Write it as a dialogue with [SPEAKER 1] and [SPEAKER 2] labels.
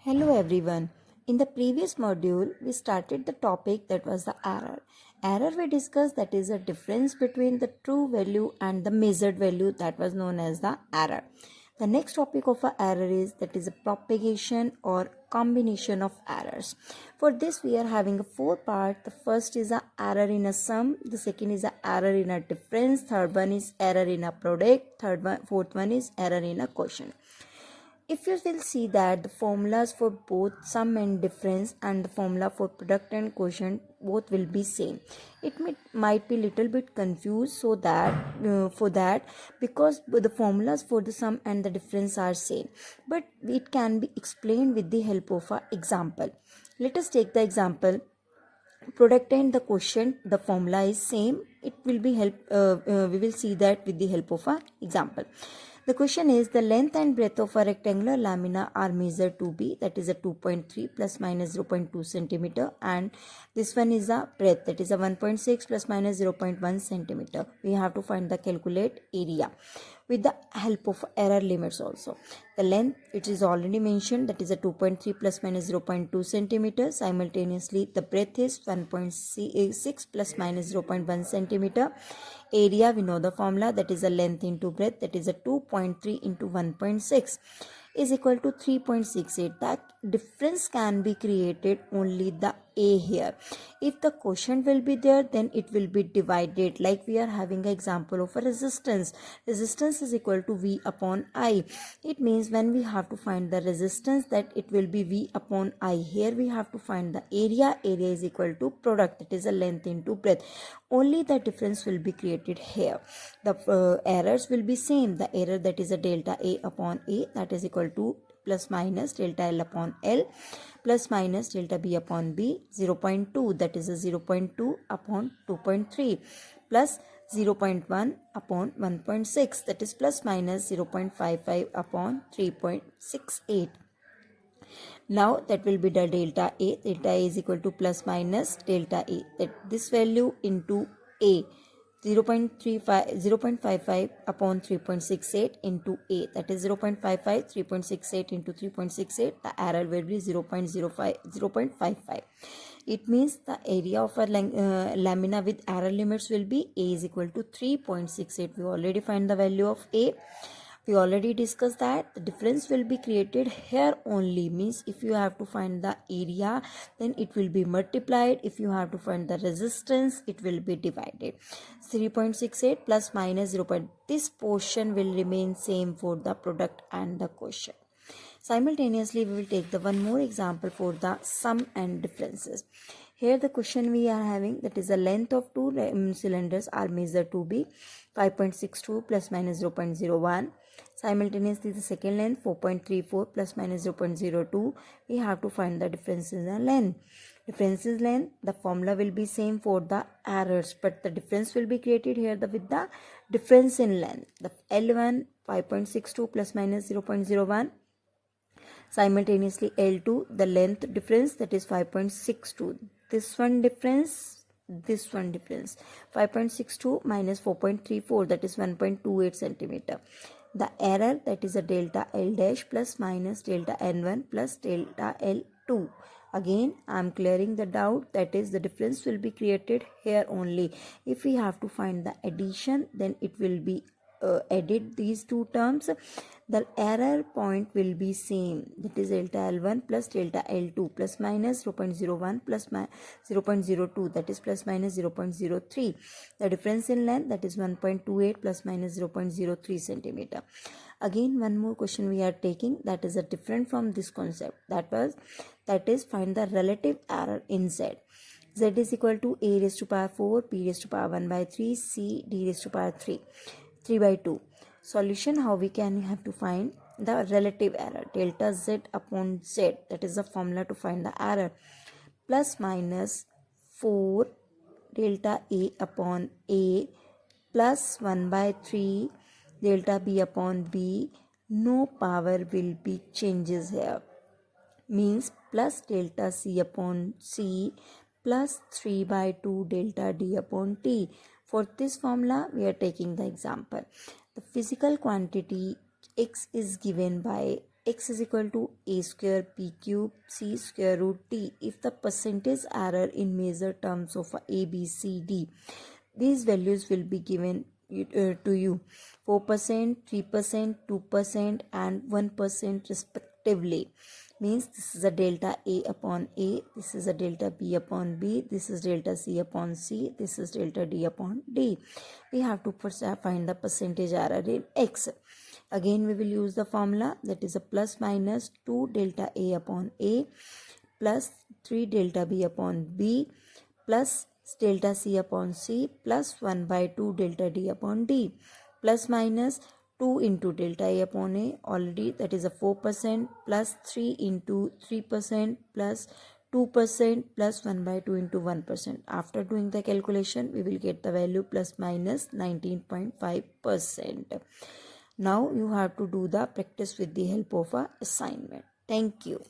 [SPEAKER 1] Hello everyone. In the previous module, we started the topic that was the error. Error we discussed that is a difference between the true value and the measured value that was known as the error. The next topic of a error is that is a propagation or combination of errors. For this we are having a four part. The first is a error in a sum, the second is a error in a difference, third one is error in a product, fourth one is error in a quotient. If you will see that the formulas for both sum and difference and the formula for product and quotient both will be same. It might be little bit confused so that for that because the formulas for the sum and the difference are same, but it can be explained with the help of an example. Let us take the example. Product and the quotient, the formula is same. It will be we will see that with the help of an example. The question is the length and breadth of a rectangular lamina are measured to be, that is a 2.3 plus minus 0.2 centimeter, and this one is a breadth, that is a 1.6 plus minus 0.1 centimeter. We have to find the calculate area with the help of error limits also. The length, it is already mentioned, that is a 2.3 plus minus 0.2 centimeter. Simultaneously the breadth is 1.6 plus minus 0.1 centimeter. Area, we know the formula, that is a length into breadth, that is a 2.3 into 1.6 is equal to 3.68. That difference can be created only the a here. If the quotient will be there, then it will be divided, like we are having an example of a resistance. Resistance is equal to V upon I. It means when we have to find the resistance, that it will be V upon I. Here we have to find the area. Area is equal to product, that is a length into breadth. Only the difference will be created here. The errors will be same. The error, that is a delta A upon A, that is equal to plus minus delta L upon L plus minus delta B upon B, 0.2, that is a 0.2 upon 2.3 plus 0.1 upon 1.6, that is plus minus 0.55 upon 3.68. Now that will be the delta A. Delta A is equal to plus minus delta A, that this value into A, 0.55 upon 3.68 into A, that is 0.55, 3.68 into 3.68, the error will be 0.55. It means the area of a lamina with error limits will be A is equal to 3.68. We already find the value of A. We already discussed that the difference will be created here only, means if you have to find the area, then it will be multiplied. If you have to find the resistance, it will be divided. 3.68 plus minus 0. This portion will remain same for the product and the quotient. Simultaneously, we will take the one more example for the sum and differences. Here the question we are having, that is the length of two cylinders are measured to be 5.62 plus minus 0.01. Simultaneously the second length 4.34 plus minus 0.02. We have to find the differences in length. Differences length, the formula will be same for the errors, but the difference will be created here with the difference in length. The L1 5.62 plus minus 0.01. Simultaneously L2, the length difference, that is 5.62. This one difference, 5.62 minus 4.34, that is 1.28 centimeter. The error, that is a delta L dash plus minus delta N1 plus delta L2. Again I am clearing the doubt, that is the difference will be created here only. If we have to find the addition, then it will be added these two terms. The error point will be same, that is delta L1 plus delta L2 plus minus 0.01 plus 0.02, that is plus minus 0.03. The difference in length, that is 1.28 plus minus 0.03 centimeter. Again one more question we are taking, that is a different from this concept, that is find the relative error in Z. Z is equal to A raised to power 4, P raised to power 1 by 3, C D raised to power 3 by 2. Solution, how we can have to find the relative error, delta Z upon Z, that is the formula to find the error, plus minus 4 delta A upon A plus 1 by 3 delta B upon B. No power will be changes here, means plus delta C upon C plus 3 by 2 delta D upon T. For this formula, we are taking the example. The physical quantity X is given by x is equal to a square p cube c square root t. If the percentage error in major terms of a, b, c, d, these values will be given to you 4%, 3%, 2% and 1% respectively. Means this is a delta a upon a, this is a delta b upon b, this is delta c upon c, this is delta d upon d. We have to first find the percentage error in x. Again we will use the formula, that is a plus minus 2 delta a upon a plus 3 delta b upon b plus delta c upon c plus 1 by 2 delta d upon d, plus minus 2 into delta a upon a already, that is a 4%, plus 3 into 3% plus 2% plus 1 by 2 into 1%. After doing the calculation, we will get the value plus minus 19.5%. Now you have to do the practice with the help of a assignment. Thank you.